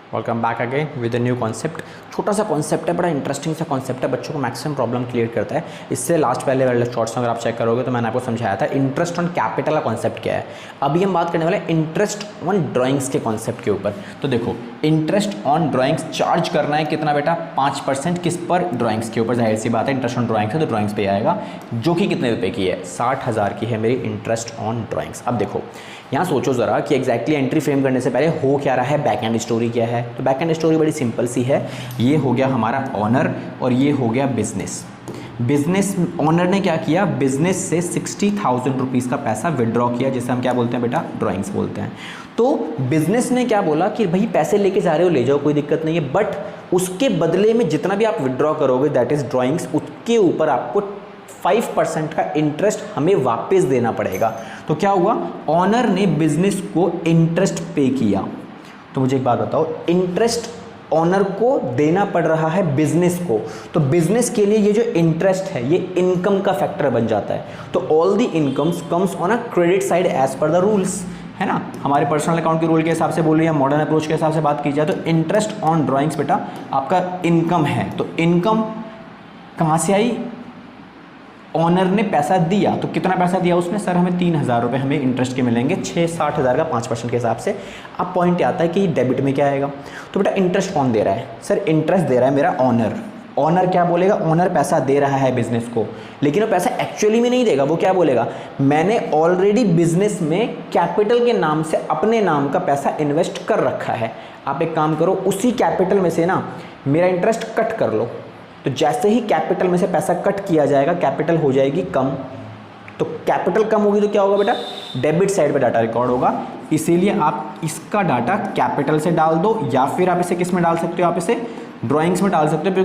Welcome back again with a new concept. छोटा सा concept है, बड़ा इंटरेस्टिंग सा कॉन्सेप्ट है, बच्चों को मैक्सिमम प्रॉब्लम क्लियर करता है। इससे लास्ट पहले वाले शॉर्ट्स अगर आप चेक करोगे तो मैंने आपको समझाया था इंटरेस्ट ऑन कैपिटल का कॉन्सेप्ट क्या है। अभी हम बात करने वाले हैं इंटरेस्ट ऑन ड्राइंग्स के कॉन्सेप्ट के ऊपर। तो देखो, इंटरेस्ट ऑन ड्राइंग्स चार्ज करना है कितना बेटा, 5% किस पर, ड्राइंग्स के ऊपर। जाहिर सी बात है इंटरेस्ट ऑन ड्राइंग्स है तो ड्राइंग्स पे आएगा, जो कि कितने रुपए की है, 60,000 की है मेरी इंटरेस्ट ऑन ड्राइंग्स। अब देखो यहाँ सोचो ज़रा कि एग्जैक्टली एंट्री फ्रेम करने से पहले हो क्या रहा है, बैक एंड स्टोरी क्या है। तो बैक एंड स्टोरी बड़ी सिंपल सी है, ये हो गया हमारा ऑनर और ये हो गया बिजनेस। बिजनेस ऑनर ने क्या किया, बिजनेस से 60,000 रुपीज़ का पैसा विड्रॉ किया, जिसे हम क्या बोलते हैं बेटा, ड्राइंग्स बोलते हैं। तो बिजनेस ने क्या बोला कि भाई पैसे लेके जा रहे हो, ले जाओ, कोई दिक्कत नहीं है, बट उसके बदले में जितना भी आप विड्रॉ करोगे दैट इज ड्राइंग्स, उसके ऊपर आपको 5% का इंटरेस्ट हमें वापस देना पड़ेगा। तो क्या हुआ, ऑनर ने बिजनेस को इंटरेस्ट पे किया। तो मुझे एक बात बताओ, इंटरेस्ट ऑनर को देना पड़ रहा है बिजनेस को, तो बिजनेस के लिए ये जो इंटरेस्ट है ये इनकम का फैक्टर बन जाता है। तो all the incomes comes on a credit side as per the rules, है ना। हमारे पर्सनल अकाउंट के रूल के हिसाब से बोल रही है, मॉडर्न अप्रोच के हिसाब से बात की जाए तो इंटरेस्ट ऑन ड्राइंग्स बेटा आपका इनकम है। तो इनकम कहाँ से आई, ऑनर ने पैसा दिया, तो कितना पैसा दिया उसने, सर हमें 3,000 रुपये हमें इंटरेस्ट के मिलेंगे, 60,000 का 5% के हिसाब से। अब पॉइंट आता है कि डेबिट में क्या आएगा। तो बेटा इंटरेस्ट कौन दे रहा है, सर इंटरेस्ट दे रहा है मेरा ऑनर। ऑनर क्या बोलेगा, ऑनर पैसा दे रहा है बिजनेस को, लेकिन वो पैसा एक्चुअली में नहीं देगा। वो क्या बोलेगा, मैंने ऑलरेडी बिजनेस में कैपिटल के नाम से अपने नाम का पैसा इन्वेस्ट कर रखा है। आप एक काम करो, उसी कैपिटल में से ना मेरा इंटरेस्ट कट कर लो। तो जैसे ही कैपिटल में से पैसा कट किया जाएगा, कैपिटल हो जाएगी कम। तो कैपिटल कम होगी तो क्या होगा बेटा, डेबिट साइड पे डाटा रिकॉर्ड होगा। इसीलिए आप इसका डाटा कैपिटल से डाल दो, या फिर आप इसे किस में डाल सकते हो, आप इसे ड्राइंग्स में डाल सकते हो, बिकॉज